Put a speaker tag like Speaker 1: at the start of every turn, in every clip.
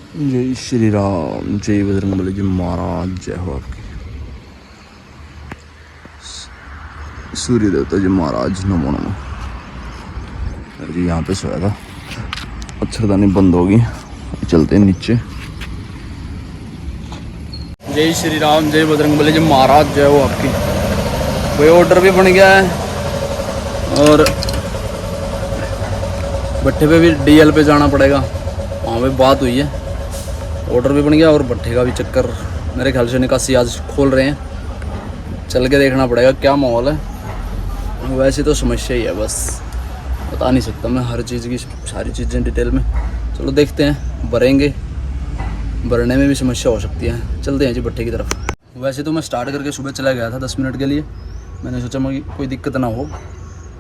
Speaker 1: जय श्री राम, जय बजरंगबली जी महाराज, जय हो आपकी। सूर्य देवता जी महाराज नमो नमो। जी यहाँ पे सोया था, मच्छरदानी बंद होगी, चलते हैं नीचे। जय श्री राम, जय बजरंगबली जी महाराज, जय हो आपकी। कोई ऑर्डर भी बन गया है और भट्टे पे भी डीएल पे जाना पड़ेगा, वहाँ पे बात हुई है। ऑर्डर भी बन गया और भट्टे का भी चक्कर मेरे ख्याल से निकासी आज खोल रहे हैं, चल के देखना पड़ेगा क्या माहौल है। वैसे तो समस्या ही है, बस बता नहीं सकता मैं हर चीज़ की सारी चीज़ें डिटेल में। चलो देखते हैं, भरेंगे, भरने में भी समस्या हो सकती है। चलते हैं जी भट्टे की तरफ। वैसे तो मैं स्टार्ट करके सुबह चला गया था 10 मिनट के लिए। मैंने सोचा मैं कोई दिक्कत ना हो,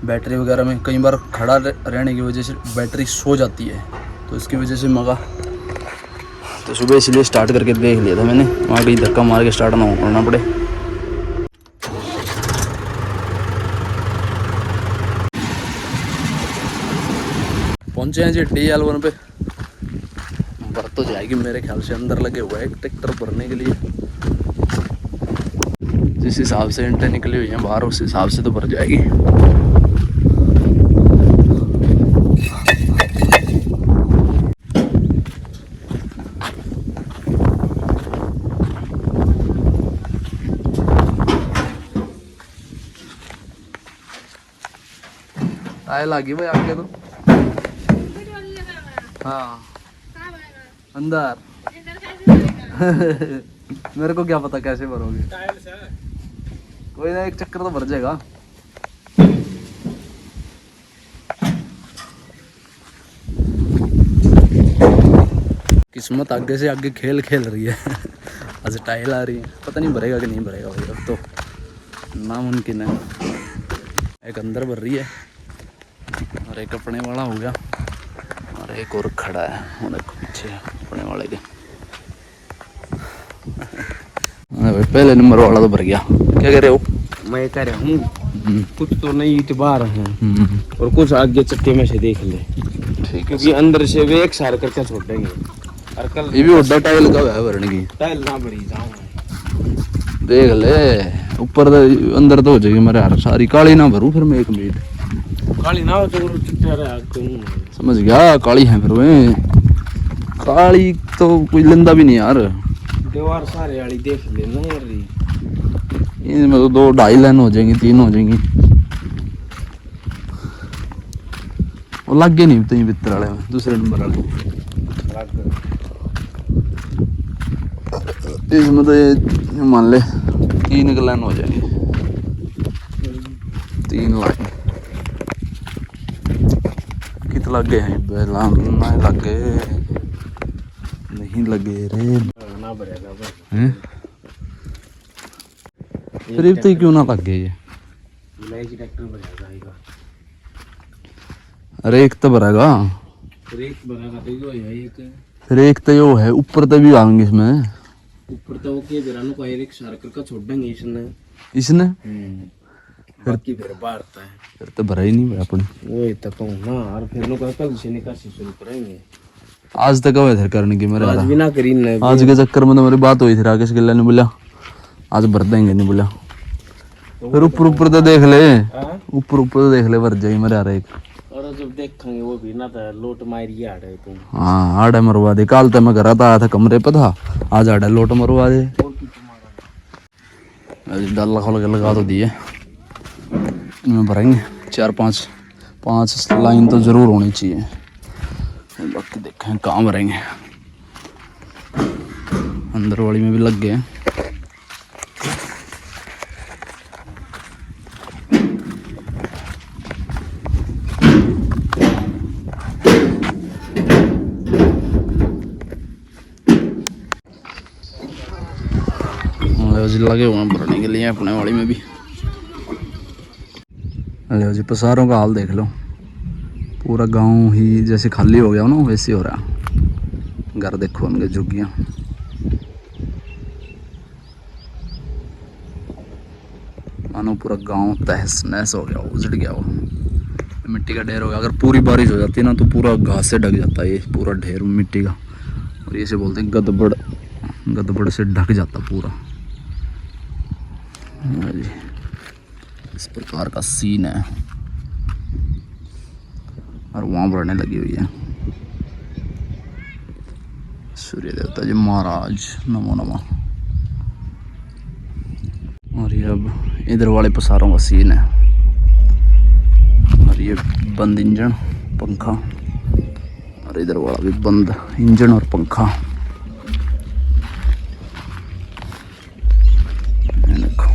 Speaker 1: बैटरी वगैरह में कई बार खड़ा रहने की वजह से बैटरी सो जाती है, तो इसकी वजह से मगा तो सुबह इसलिए स्टार्ट करके देख लिया था मैंने, वहाँ कहीं धक्का मार के स्टार्ट ना करना पड़े। पहुँचे हैं जी DL1 पे। भर तो जाएगी मेरे ख्याल से, अंदर लगे हुआ है एक ट्रैक्टर भरने के लिए। जिस हिसाब से इंटें निकली हुई हैं बाहर, उस हिसाब से तो भर जाएगी। आए लागी भाई आगे तो। हाँ अंदर मेरे को क्या पता कैसे भरोगे। कोई ना, एक चक्कर तो भर जाएगा। किस्मत आगे से आगे खेल खेल रही है। आज टाइल आ रही है, पता नहीं भरेगा कि नहीं भरेगा भाई, अब तो नामुमकिन है। एक अंदर भर रही है और एक अपने वाला हो गया और एक और खड़ा है, और एक पीछे अपने वाले के। पहले नंबर वाला तो भर गया। क्या कह रहे हो?
Speaker 2: मैं कह रहा हूँ कुछ तो नई इतबार है और कुछ आगे चक्के में से देख ले,
Speaker 1: ठीक,
Speaker 2: क्योंकि अंदर से वे एक सार करके छोड़ देंगे। और कल
Speaker 1: ये भी उड्डा टाइल का है भरने की।
Speaker 2: टाइल ना भरी जाऊँ,
Speaker 1: देख ले ऊपर तो अंदर तो हो जाएगी मेरे यार, सारी काली ना भरूँ फिर मैं 1 मिनट।
Speaker 2: काली ना हो तो चिट्टा रहा,
Speaker 1: समझ गया, काली है फिर मैं। काली तो कोई लेंदा भी नहीं यार।
Speaker 2: दीवार सारे वाली देख ले ना यार,
Speaker 1: इनमें तो 2-2.5 लाइन हो जाएंगी, 3 हो जाएंगी। वो लग गए नहीं तो भीतर वाले में, दूसरे नंबर वाले इसमें तो ये मान ले 3 लाइन हो जाएंगी, 3 लाइन। कितने लग गए हैं? ना लग गए, नहीं लगे रे
Speaker 2: ना भरेगा
Speaker 1: हैं। फिर इतने क्यों ना लग गए ये?
Speaker 2: ट्रैक्टर भरेगा,
Speaker 1: अरे एक तो भरेगा,
Speaker 2: एक भरेगा तो यो है एक,
Speaker 1: फिर एक तो यो है ऊपर तो भी आएंगे इसमें।
Speaker 2: ऊपर तो वो के बिरानो को एक सर्कल का छोड़ देंगे
Speaker 1: इसने
Speaker 2: फिर की फिर बारता है,
Speaker 1: फिर तो भरा ही नहीं अपने।
Speaker 2: वो तक ना, और फिर लोग कल से निकासी शुरू करेंगे।
Speaker 1: आज तक इधर करने की मेरे
Speaker 2: आज भी ना करी ना,
Speaker 1: आज के चक्कर में तो मेरी बात हुई थी राकेश गिल्ला ने, बोला आज भर देंगे, नहीं बोला। फिर ऊपर ऊपर तो देख ले, ऊपर ऊपर तो देख ले, भर जाएगी मेरे यार एक।
Speaker 2: और जब देखेंगे वो भी ना था लोट मारी आड़ है तुम।
Speaker 1: हाँ आड़ा मरवा दे। कल तो मैं घर आया था, कमरे पे था, आज आड़ा लोट मरवा दे। डाला खोल के लगा तो दिए, इनमें भरेंगे 4-5 लाइन तो जरूर होनी चाहिए। बाकी देखें कहाँ भरेंगे। अंदर वाली में भी लग गए हैं। लगे हुए हैं भरने के लिए अपने वाली में भी। अरे जी पसारों का हाल देख लो, पूरा गांव ही जैसे खाली हो गया ना वैसे हो रहा। घर देखो उनके झुग्गियाँ, मानो पूरा गांव तहस नहस हो गया, उजड़ गया वो, मिट्टी का ढेर हो गया। अगर पूरी बारिश हो जाती है ना तो पूरा घास से ढक जाता है ये पूरा ढेर मिट्टी का, और ये से बोलते हैं गदबड़, गदबड़ से ढक जाता पूरा। हाँ जी, इस प्रकार का सीन है। और वहाँ बढ़ने लगी हुई है सूर्य देवता जी महाराज, नमो नमः। और ये अब इधर वाले पसारों का सीन है। और ये बंद इंजन पंखा, और इधर वाला भी बंद इंजन और पंखा। देखो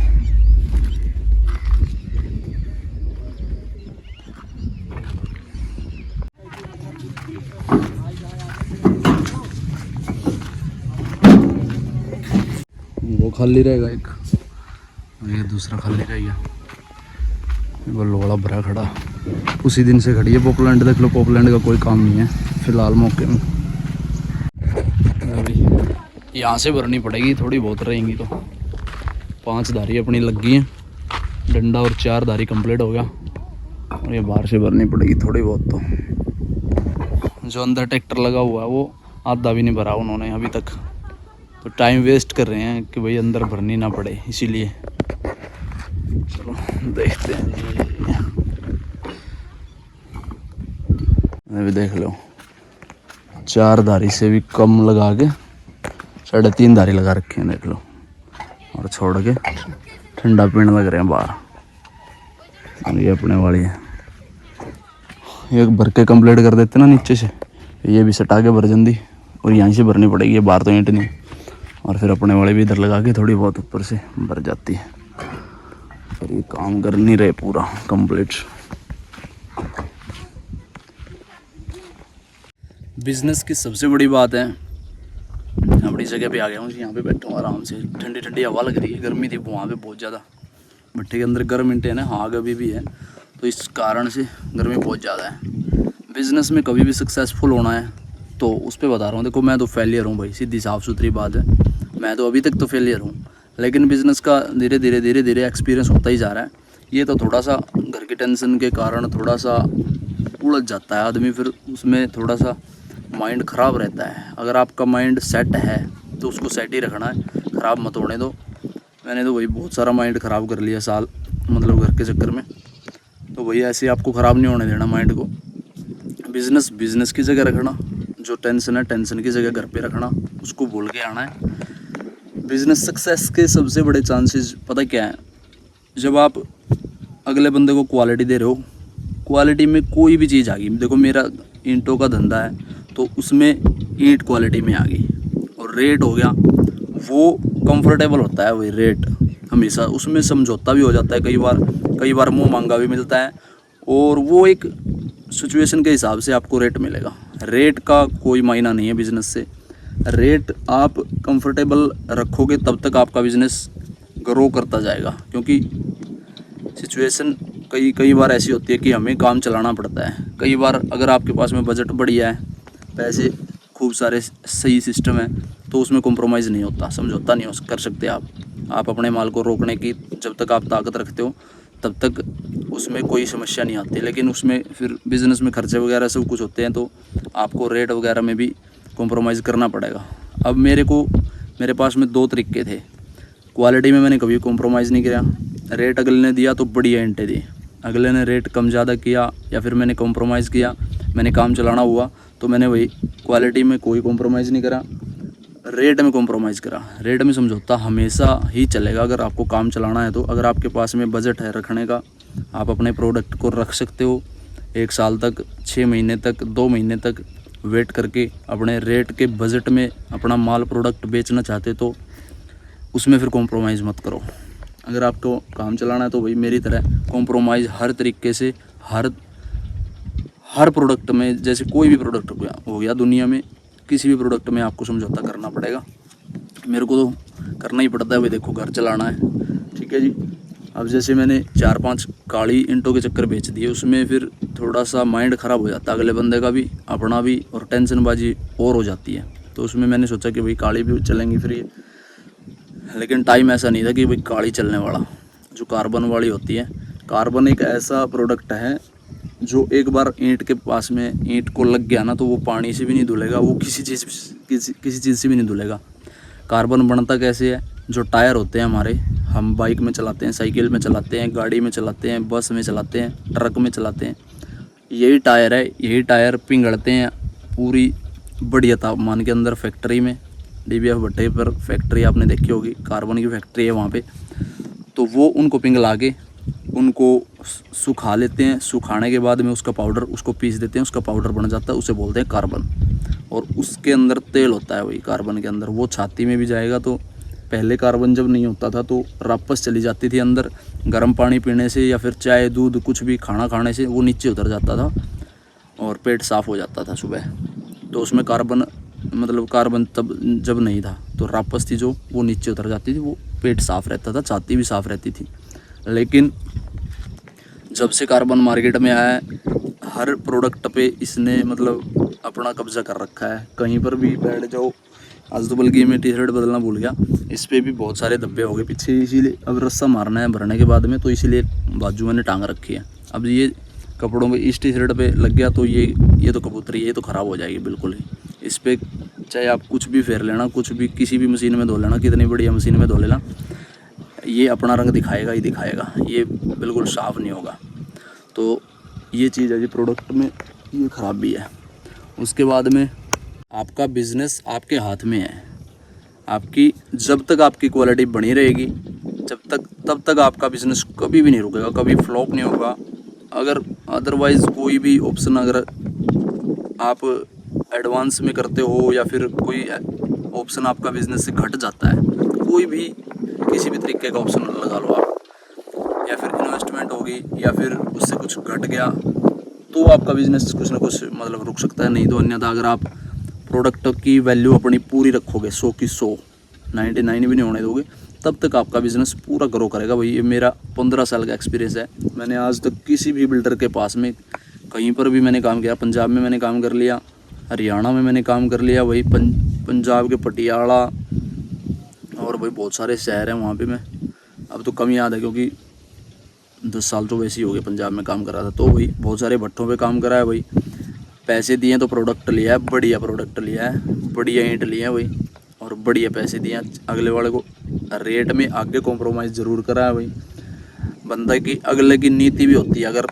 Speaker 1: वो खाली रहेगा एक, और ये दूसरा खाली रहेगा। वो लोड़ा भरा खड़ा, उसी दिन से खड़ी है। पोपलैंड देख लो, पोपलैंड का कोई काम नहीं है फिलहाल मौके में। अभी यहाँ से भरनी पड़ेगी, थोड़ी बहुत रहेंगी तो। 5 धारी अपनी लग गई है, डंडा और 4 धारी कंप्लीट हो गया। और ये बाहर से भरनी पड़ेगी थोड़ी बहुत तो। जो अंदर ट्रैक्टर लगा हुआ है वो आधा भी नहीं भरा उन्होंने अभी तक, तो टाइम वेस्ट कर रहे हैं कि भाई अंदर भरनी ना पड़े, इसीलिए। चलो देखते हैं जी। अभी देख लो, 4 धारी से भी कम लगा के 3.5 धारी लगा रखे हैं, देख लो। और छोड़ के ठंडा पीने लग रहे हैं बाहर। और ये अपने वाली है, एक भर के कंप्लीट कर देते ना नीचे से, ये भी सटा के भर जल्दी। और यहीं से भरनी पड़ेगी, बाहर तो ईंट नहीं। और फिर अपने वाले भी इधर लगा के थोड़ी बहुत ऊपर से भर जाती है। और ये काम कर नहीं रहे पूरा कंप्लीट। बिजनेस की सबसे बड़ी बात है, अपनी जगह पे आ गया हूँ, यहाँ पे बैठा हूँ आराम से, ठंडी ठंडी हवा लग रही है। गर्मी थी वहाँ पे बहुत ज़्यादा, भट्टे के अंदर गर्म ईंटें है ना, आग अभी भी है, तो इस कारण से गर्मी बहुत ज़्यादा है। बिज़नेस में कभी भी सक्सेसफुल होना है तो उस पर बता रहा हूँ। देखो मैं तो फेलियर हूँ भाई, सीधी साफ़ सुथरी बात है, मैं तो अभी तक तो फेलियर हूँ। लेकिन बिज़नेस का धीरे धीरे एक्सपीरियंस होता ही जा रहा है। ये तो थोड़ा सा घर की टेंशन के कारण थोड़ा सा उलझ जाता है आदमी, फिर उसमें थोड़ा सा माइंड ख़राब रहता है। अगर आपका माइंड सेट है तो उसको सेट ही रखना है, ख़राब मत होने दो। मैंने तो वही बहुत सारा माइंड ख़राब कर लिया साल, मतलब घर के चक्कर में। तो वही ऐसे आपको ख़राब नहीं होने देना माइंड को। बिज़नेस की जगह रखना, जो टेंशन है टेंशन की जगह घर पे रखना, उसको भूल के आना है। बिज़नेस सक्सेस के सबसे बड़े चांसेस पता क्या है, जब आप अगले बंदे को क्वालिटी दे रहे हो। क्वालिटी में कोई भी चीज़ आ गई, देखो मेरा ईंटों का धंधा है तो उसमें ईंट क्वालिटी में आ गई। और रेट हो गया वो कंफर्टेबल होता है, वही रेट हमेशा, उसमें समझौता भी हो जाता है कई बार मुँह मांगा भी मिलता है। और वो एक सिचुएशन के हिसाब से आपको रेट मिलेगा। रेट का कोई मायना नहीं है बिज़नेस से। रेट आप कंफर्टेबल रखोगे तब तक आपका बिज़नेस ग्रो करता जाएगा, क्योंकि सिचुएशन कई बार ऐसी होती है कि हमें काम चलाना पड़ता है। कई बार अगर आपके पास में बजट बढ़िया है, पैसे खूब सारे सही सिस्टम है, तो उसमें कॉम्प्रोमाइज़ नहीं होता, समझौता नहीं कर सकते आप अपने माल को रोकने की जब तक आप ताकत रखते हो तब तक उसमें कोई समस्या नहीं आती। लेकिन उसमें फिर बिज़नेस में खर्चे वगैरह सब कुछ होते हैं, तो आपको रेट वगैरह में भी कॉम्प्रोमाइज़ करना पड़ेगा। अब मेरे पास में 2 तरीके थे। क्वालिटी में मैंने कभी कॉम्प्रोमाइज़ नहीं किया। रेट अगले ने दिया तो बढ़िया ईंटें दी, अगले ने रेट कम ज़्यादा किया या फिर मैंने कॉम्प्रोमाइज़ किया, मैंने काम चलाना हुआ तो मैंने वही क्वालिटी में कोई कॉम्प्रोमाइज़ नहीं करा, रेट में कॉम्प्रोमाइज़ करा। रेट में समझौता हमेशा ही चलेगा अगर आपको काम चलाना है तो। अगर आपके पास में बजट है रखने का, आप अपने प्रोडक्ट को रख सकते हो 1 साल तक, 6 महीने तक, 2 महीने तक वेट करके अपने रेट के बजट में अपना माल प्रोडक्ट बेचना चाहते तो उसमें फिर कॉम्प्रोमाइज़ मत करो। अगर आपको काम चलाना है तो वही मेरी तरह कॉम्प्रोमाइज़ हर तरीके से, हर प्रोडक्ट में, जैसे कोई भी प्रोडक्ट हो गया दुनिया में, किसी भी प्रोडक्ट में आपको समझौता करना पड़ेगा। मेरे को तो करना ही पड़ता है, भाई देखो घर चलाना है, ठीक है जी। अब जैसे मैंने 4-5 काली ईंटों के चक्कर बेच दिए, उसमें फिर थोड़ा सा माइंड ख़राब हो जाता है अगले बंदे का भी, अपना भी, और टेंशनबाजी और हो जाती है। तो उसमें मैंने सोचा कि भाई काली भी चलेंगी फ्री, लेकिन टाइम ऐसा नहीं था कि भाई काली चलने वाला। जो कार्बन वाली होती है, कार्बन एक ऐसा प्रोडक्ट है जो एक बार ईंट के पास में ईंट को लग गया ना तो वो पानी से भी नहीं धुलेगा, वो किसी चीज़ किसी चीज़ से भी नहीं धुलेगा। कार्बन बनता कैसे है, जो टायर होते हैं हमारे, हम बाइक में चलाते हैं, साइकिल में चलाते हैं, गाड़ी में चलाते हैं, बस में चलाते हैं, ट्रक में चलाते हैं, यही टायर है। यही टायर पिघलते हैं पूरी बढ़िया तापमान के अंदर फैक्ट्री में। DBF भट्टे पर फैक्ट्री आपने देखी होगी, कार्बन की फैक्ट्री है वहाँ पे। तो वो उनको पिघला के उनको सुखा लेते हैं। सुखाने के बाद में उसका पाउडर, उसको पीस देते हैं, उसका पाउडर बन जाता है, उसे बोलते हैं कार्बन। और उसके अंदर तेल होता है, वही कार्बन के अंदर। वो छाती में भी जाएगा। तो पहले कार्बन जब नहीं होता था तो रापस चली जाती थी अंदर, गर्म पानी पीने से या फिर चाय दूध कुछ भी खाना खाने से वो नीचे उतर जाता था और पेट साफ़ हो जाता था सुबह। तो उसमें कार्बन, मतलब कार्बन तब जब नहीं था तो रापस थी जो वो नीचे उतर जाती थी, वो पेट साफ़ रहता था, छाती भी साफ़ रहती थी। लेकिन जब से कार्बन मार्केट में आया है, हर प्रोडक्ट पे इसने मतलब अपना कब्जा कर रखा है। कहीं पर भी बैठ जाओ, आज तो बल्कि मैं टी-शर्ट बदलना भूल गया, इस पर भी बहुत सारे धब्बे हो गए पीछे। इसीलिए अब रस्सा मारना है भरने के बाद में, तो इसीलिए बाजू मैंने टांग रखी है। अब ये कपड़ों में इस टी-शर्ट पे लग गया तो ये तो कबूतरी, ये तो ख़राब हो जाएगी बिल्कुल ही। इस पर चाहे आप कुछ भी फेर लेना, कुछ भी किसी भी मशीन में धो लेना, कितनी बढ़िया मशीन में धो लेना, ये अपना रंग दिखाएगा ही दिखाएगा, ये बिल्कुल साफ़ नहीं होगा। तो ये चीज़ है जी प्रोडक्ट में, ये ख़राब भी है। उसके बाद में आपका बिज़नेस आपके हाथ में है। आपकी जब तक आपकी क्वालिटी बनी रहेगी, तब तक आपका बिज़नेस कभी भी नहीं रुकेगा, कभी फ्लॉप नहीं होगा। अगर अदरवाइज़ कोई भी ऑप्शन अगर आप एडवांस में करते हो या फिर कोई ऑप्शन आपका बिज़नेस से घट जाता है, कोई भी किसी भी तरीके का ऑप्शन लगा लो आप, या फिर इन्वेस्टमेंट होगी या फिर उससे कुछ घट गया, तो आपका बिज़नेस कुछ ना कुछ मतलब रुक सकता है। नहीं तो अन्यथा अगर आप प्रोडक्ट की वैल्यू अपनी पूरी रखोगे, 100 की 100, 99 भी नहीं होने दोगे, तब तक आपका बिज़नेस पूरा ग्रो करेगा। भाई ये मेरा 15 साल का एक्सपीरियंस है। मैंने आज तक किसी भी बिल्डर के पास में कहीं पर भी मैंने काम किया। पंजाब में मैंने काम कर लिया, हरियाणा में मैंने काम कर लिया, वही पंजाब के पटियाला, और भाई बहुत सारे शहर हैं वहाँ पे। मैं अब तो कम याद है क्योंकि 10 साल तो वैसे ही हो गए पंजाब में काम कर रहा था। तो वही बहुत सारे भट्टों पे काम करा है। भाई पैसे दिए तो प्रोडक्ट लिया है, बढ़िया प्रोडक्ट लिया है, बढ़िया ईंट लिया है भाई, और बढ़िया पैसे दिए अगले वाले को। रेट में आगे कॉम्प्रोमाइज़ ज़रूर करा है भाई। बंदा की अगले की नीति भी होती है। अगर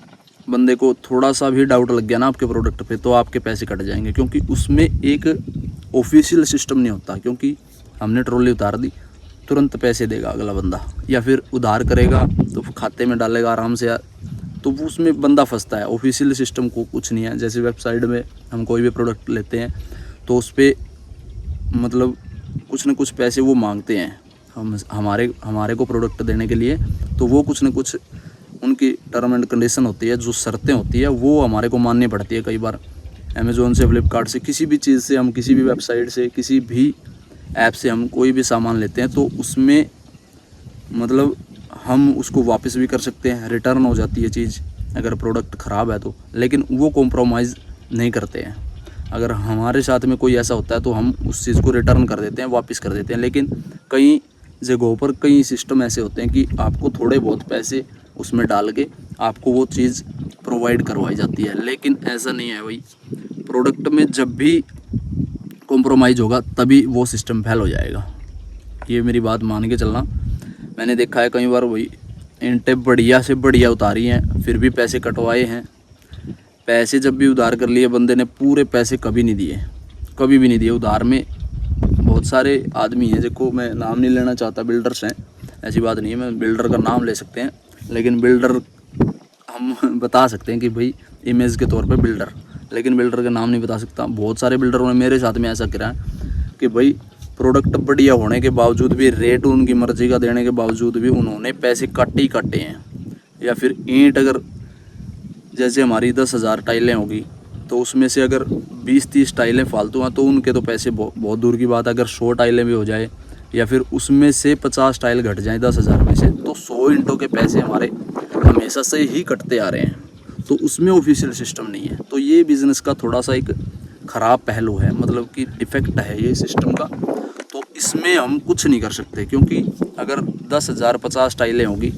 Speaker 1: बंदे को थोड़ा सा भी डाउट लग गया ना आपके प्रोडक्ट पे, तो आपके पैसे कट जाएंगे, क्योंकि उसमें एक ऑफिशियल सिस्टम नहीं होता। क्योंकि हमने ट्रॉली उतार दी, तुरंत पैसे देगा अगला बंदा, या फिर उधार करेगा तो खाते में डालेगा आराम से, तो वो उसमें बंदा फंसता है। ऑफिशियल सिस्टम को कुछ नहीं है। जैसे वेबसाइट में हम कोई भी प्रोडक्ट लेते हैं तो उस पर मतलब कुछ न कुछ पैसे वो मांगते हैं हमारे को प्रोडक्ट देने के लिए। तो वो कुछ न कुछ उनकी टर्म एंड कंडीशन होती है, जो शर्तें होती है वो हमारे को माननी पड़ती है। कई बार अमेज़ोन से, फ्लिपकार्ट से, किसी भी चीज़ से, हम किसी भी वेबसाइट से, किसी भी ऐप से हम कोई भी सामान लेते हैं तो उसमें मतलब हम उसको वापस भी कर सकते हैं, रिटर्न हो जाती है चीज़ अगर प्रोडक्ट ख़राब है तो। लेकिन वो कॉम्प्रोमाइज़ नहीं करते हैं। अगर हमारे साथ में कोई ऐसा होता है तो हम उस चीज़ को रिटर्न कर देते हैं, वापस कर देते हैं। लेकिन कई जगहों पर कई सिस्टम ऐसे होते हैं कि आपको थोड़े बहुत पैसे उसमें डाल के आपको वो चीज़ प्रोवाइड करवाई जाती है। लेकिन ऐसा नहीं है भाई। प्रोडक्ट में जब भी कॉम्प्रोमाइज़ होगा तभी वो सिस्टम फेल हो जाएगा। ये मेरी बात मान के चलना। मैंने देखा है कई बार वही ईंटें बढ़िया से बढ़िया उतारी हैं, फिर भी पैसे कटवाए हैं। पैसे जब भी उधार कर लिए बंदे ने, पूरे पैसे कभी नहीं दिए, कभी भी नहीं दिए। उधार में बहुत सारे आदमी हैं, जिनको मैं नाम नहीं लेना चाहता, बिल्डर्स हैं, ऐसी बात नहीं है, मैं बिल्डर का नाम ले सकते हैं, लेकिन बिल्डर हम बता सकते हैं कि भाई इमेज के तौर पे बिल्डर, लेकिन बिल्डर का नाम नहीं बता सकता। बहुत सारे बिल्डरों ने मेरे साथ में ऐसा करा है कि भाई प्रोडक्ट बढ़िया होने के बावजूद भी, रेट उनकी मर्जी का देने के बावजूद भी उन्होंने पैसे काटे ही काटे हैं। या फिर ईंट अगर जैसे हमारी 10,000 टाइलें होगी तो उसमें से अगर 20-30 टाइलें फालतू हैं तो उनके तो पैसे बहुत दूर की बात है। अगर 100 टाइलें भी हो जाए या फिर उसमें से 50 टाइल घट जाए 10,000 में से, तो 100 ईंटों के पैसे हमारे हमेशा से ही कटते आ रहे हैं। तो उसमें ऑफिशियल सिस्टम नहीं है। तो ये बिज़नेस का थोड़ा सा एक ख़राब पहलू है, मतलब कि डिफेक्ट है ये सिस्टम का। तो इसमें हम कुछ नहीं कर सकते, क्योंकि अगर 10,000 50 टाइलें होगी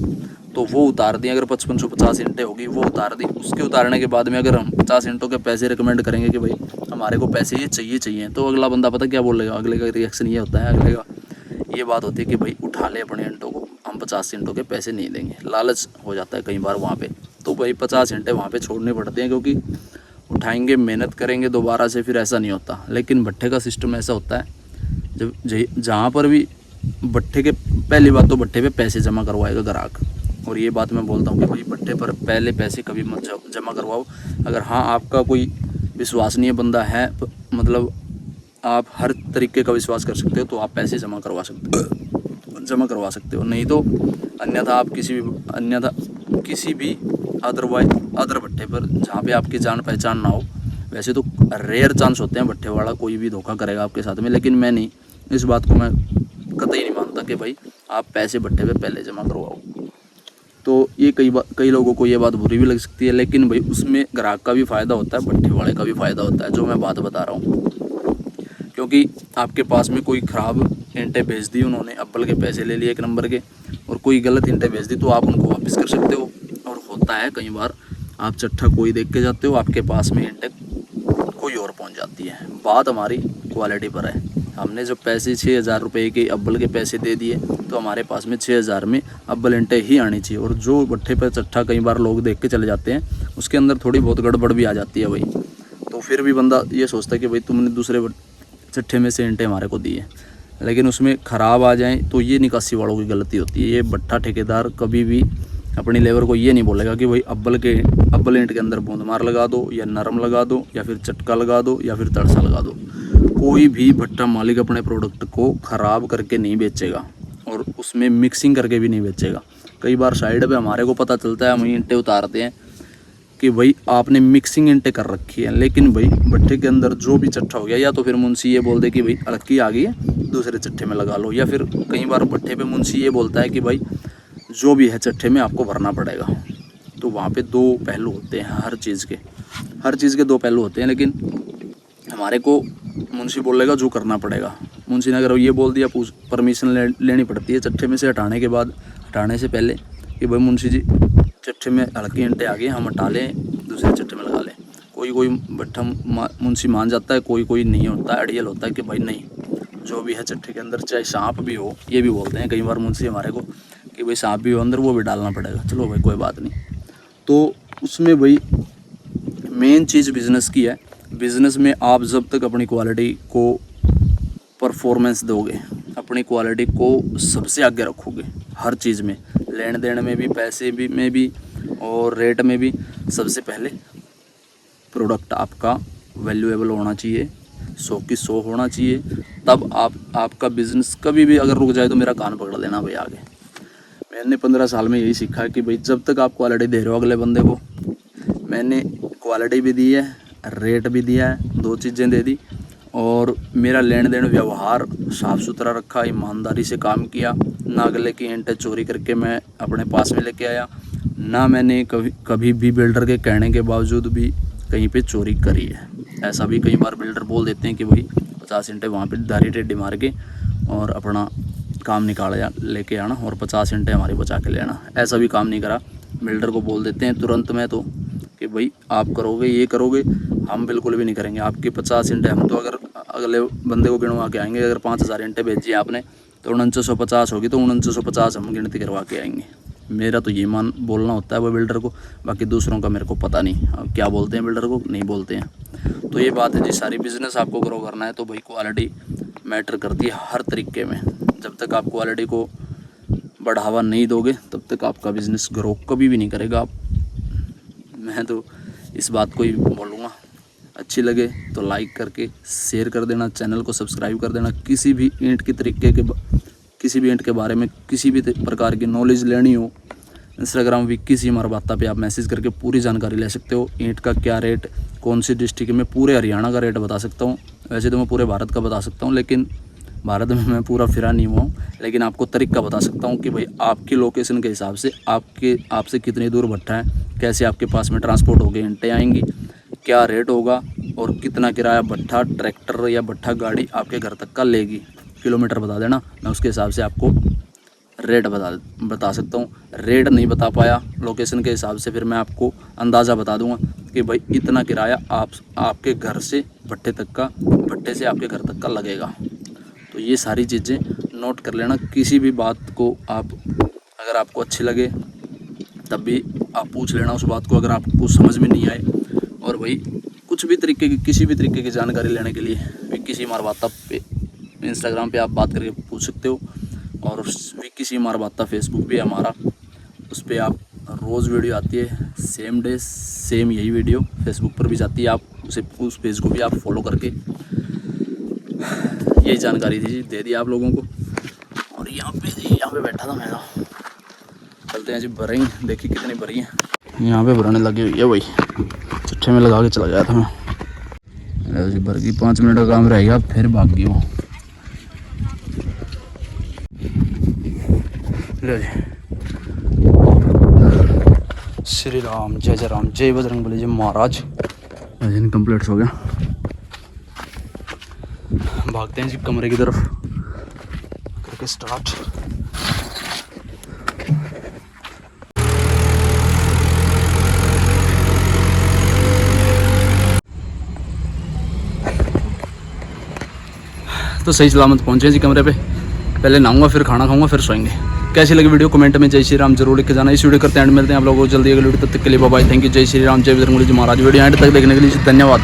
Speaker 1: तो वो उतार दी। अगर 5550 ईंटें होगी वो उतार दी। उसके उतारने के बाद में अगर हम 50 ईंटों के पैसे रिकमेंड करेंगे कि भाई हमारे को पैसे ये चाहिए, तो अगला बंदा पता क्या बोलेगा, अगले का रिएक्शन ये होता है, अगले का ये बात होती है कि भाई उठा ले अपने ईंटों को, हम 50 ईंटों के पैसे नहीं देंगे। लालच हो जाता है कई बार वहाँ पे, तो भाई 50 ईंटें वहाँ पे छोड़नी पड़ती हैं, क्योंकि उठाएंगे, मेहनत करेंगे दोबारा से, फिर ऐसा नहीं होता। लेकिन भट्ठे का सिस्टम ऐसा होता है, जब जहाँ पर भी भट्ठे के, पहली बात तो भट्ठे पे पैसे जमा करवाएगा ग्राहक। और ये बात मैं बोलता हूँ कि भाई भट्ठे पर पहले पैसे कभी मत जमा करवाओ। अगर हाँ आपका कोई विश्वसनीय बंदा है, मतलब आप हर तरीके का विश्वास कर सकते हो, तो आप पैसे जमा करवा सकते हो। नहीं तो अन्यथा किसी भी अदर भट्ठे पर जहाँ पे आपकी जान पहचान ना हो, वैसे तो रेयर चांस होते हैं भट्ठे वाला कोई भी धोखा करेगा आपके साथ में, लेकिन मैं नहीं, इस बात को मैं कतई नहीं मानता कि भाई आप पैसे भट्ठे पे पहले जमा करवाओ। तो ये कई लोगों को ये बात बुरी भी लग सकती है, लेकिन भाई उसमें ग्राहक का भी फ़ायदा होता है, भट्ठे वाले का भी फ़ायदा होता है, जो मैं बात बता रहा हूँ। क्योंकि आपके पास में कोई ख़राब ईंटें भेज दी उन्होंने, अब्बल के पैसे ले लिए 1 नंबर के, और कोई गलत ईंटें भेज दी, तो आप उनको वापस कर सकते हो। और होता है कई बार आप चट्ठा कोई देख के जाते हो, आपके पास में ईंटें कोई और पहुंच जाती है। बात हमारी क्वालिटी पर है। हमने जब पैसे 6000 रुपये के अब्बल के पैसे दे दिए, तो हमारे पास में 6000 में अब्बल ईंटें ही आनी चाहिए। और जो भट्ठे पर चट्ठा कई बार लोग देख के चले जाते हैं, उसके अंदर थोड़ी बहुत गड़बड़ भी आ जाती है भाई, तो फिर भी बंदा ये सोचता है कि भाई तुमने दूसरे चट्ठे में से ईंटें हमारे को दी है, लेकिन उसमें ख़राब आ जाएं तो ये निकासी वालों की गलती होती है। ये भट्ठा ठेकेदार कभी भी अपनी लेबर को ये नहीं बोलेगा कि भाई अब्बल ईंट के अंदर बूंद मार लगा दो, या नरम लगा दो, या फिर चटका लगा दो, या फिर तड़सा लगा दो। कोई भी भट्ठा मालिक अपने प्रोडक्ट को ख़राब करके नहीं बेचेगा, और उसमें मिक्सिंग करके भी नहीं बेचेगा। कई बार साइड पे हमारे को पता चलता है, हम ईंटें उतारते हैं कि भाई आपने मिक्सिंग ईंटें कर रखी है, लेकिन भाई भट्ठे के अंदर जो भी चट्ठा हो गया, या तो फिर मुंशी ये बोल दे कि भाई अलक्की आ गई है, दूसरे चट्ठे में लगा लो, या फिर कई बार भट्ठे पे मुंशी ये बोलता है कि भाई जो भी है चट्ठे में आपको भरना पड़ेगा। तो वहाँ पे 2 पहलू होते हैं हर चीज़ के 2 पहलू होते हैं। लेकिन हमारे को मुंशी बोलेगा जो करना पड़ेगा। मुंशी ने अगर ये बोल दिया, परमिशन लेनी पड़ती है चट्ठे में से हटाने से पहले कि भाई मुंशी जी चट्ठे में हल्की ईंटें आ गई, हम हटा लें, दूसरे चट्ठे में लगा लें। कोई भट्ठा मुंशी मान जाता है, कोई नहीं होता है, अड़ियल होता है कि भाई नहीं, जो भी है चट्ठे के अंदर, चाहे सांप भी हो, ये भी बोलते हैं कई बार मुंशी हमारे को कि भाई सांप भी हो अंदर, वो भी डालना पड़ेगा। चलो भाई कोई बात नहीं। तो उसमें भाई मेन चीज़ बिज़नेस की है। बिज़नेस में आप जब तक अपनी क्वालिटी को परफॉर्मेंस दोगे, अपनी क्वालिटी को सबसे आगे रखोगे, हर चीज़ में, लेन देन में भी, पैसे भी में भी, और रेट में भी, सबसे पहले प्रोडक्ट आपका वैल्यूएबल होना चाहिए, 100 की 100 होना चाहिए। तब आपका बिज़नेस कभी भी अगर रुक जाए तो मेरा कान पकड़ लेना भाई आगे। मैंने 15 साल में यही सीखा है कि भाई जब तक आप क्वालिटी दे रहे हो अगले बंदे को, मैंने क्वालिटी भी दी है, रेट भी दिया है, 2 चीज़ें दे दी, और मेरा लेन देन व्यवहार साफ़ सुथरा रखा, ईमानदारी से काम किया, ना अगले की ईंटें चोरी करके मैं अपने पास में लेके आया, ना मैंने कभी भी बिल्डर के कहने के बावजूद भी कहीं पे चोरी करी है। ऐसा भी कई बार बिल्डर बोल देते हैं कि भाई 50 ईंटें वहाँ पे धारी टेढ़ी मार के और अपना काम लेके आना, और 50 ईंटें हमारी बचा के ले आना। ऐसा भी काम नहीं करा, बिल्डर को बोल देते हैं तुरंत में तो कि भाई आप करोगे, ये करोगे, हम बिल्कुल भी नहीं करेंगे। आपकी 50 ईंटें हम तो अगर अगले बंदे को गिनवा के आएंगे, अगर 5000 ईंटें भेजी आपने तो 4950 होगी, तो 4950 हम गिनती करवा के आएंगे। मेरा तो ये बोलना होता है वो बिल्डर को, बाकी दूसरों का मेरे को पता नहीं क्या बोलते हैं, बिल्डर को नहीं बोलते हैं। तो ये बात है जी, सारी बिज़नेस आपको ग्रो करना है तो भाई क्वालिटी मैटर करती है हर तरीके में। जब तक आप क्वालिटी को बढ़ावा नहीं दोगे तब तक आपका बिज़नेस ग्रो कभी भी नहीं करेगा। मैं तो इस बात को ही बोलूँगा। अच्छी लगे तो लाइक करके शेयर कर देना, चैनल को सब्सक्राइब कर देना। किसी भी ईंट के बारे में किसी भी प्रकार की नॉलेज लेनी हो, इंस्टाग्राम विक्की सी मारवाता पे आप मैसेज करके पूरी जानकारी ले सकते हो। ईंट का क्या रेट, कौन सी डिस्ट्रिक्ट में, पूरे हरियाणा का रेट बता सकता हूँ। वैसे तो मैं पूरे भारत का बता सकता हूँ, लेकिन भारत में मैं पूरा फिरा नहीं हुआ हूँ, लेकिन आपको तरीका बता सकता हूँ कि भाई आपकी लोकेशन के हिसाब से आपसे कितनी दूर भट्ठा है, कैसे आपके पास में ट्रांसपोर्ट होके ईंटें आएंगी, क्या रेट होगा, और कितना किराया भट्ठा ट्रैक्टर या भट्ठा गाड़ी आपके घर तक का लेगी। किलोमीटर बता देना, मैं उसके हिसाब से आपको रेट बता सकता हूँ। रेट नहीं बता पाया लोकेशन के हिसाब से, फिर मैं आपको अंदाज़ा बता दूंगा कि भाई इतना किराया आपके घर से भट्टे तक का, भट्टे से आपके घर तक का लगेगा। तो ये सारी चीज़ें नोट कर लेना। किसी भी बात को आप अगर आपको अच्छी लगे तब भी आप पूछ लेना उस बात को, अगर आपको समझ में नहीं आए। और भाई कुछ भी तरीके की, किसी भी तरीके की जानकारी लेने के लिए विक्की मारवाता पे इंस्टाग्राम पे आप बात करके पूछ सकते हो, और विक्की मारवाता फेसबुक पे हमारा, उस पर आप रोज़ वीडियो आती है, सेम डे सेम यही वीडियो फेसबुक पर भी जाती है। आप उस पेज को भी आप फॉलो करके यही जानकारी दे दी आप लोगों को। और यहाँ पे बैठा था मैं, तो चलते हैं जी भरेंगे, देखिए कितनी भरी है। यहाँ पे भरने लगी हुई है, वही चिट्ठे में लगा के चला गया था मैं जी। भर गई, 5 मिनट का काम रह गया, फिर भाग गई वो। लो जी, श्री राम, जय जय राम, जय बजरंगबली, जय महाराज। भजन कंप्लीट हो गया, भागते हैं जी कमरे की तरफ करके स्टार्ट। तो सही सलामत पहुंचे जी कमरे पे। पहले नहाऊंगा, फिर खाना खाऊंगा, फिर सोएंगे। कैसी लगी वीडियो कमेंट में जय श्री राम जरूर लिख के जाना। इस वीडियो करते हैं एंड मिलते हैं आप लोगों को जल्दी अगली वीडियो, तब तक के लिए बाय बाय, थैंक यू, जय श्री राम, जय बजरंगबली जी महाराज। वीडियो एंड तक देखने के लिए धन्यवाद।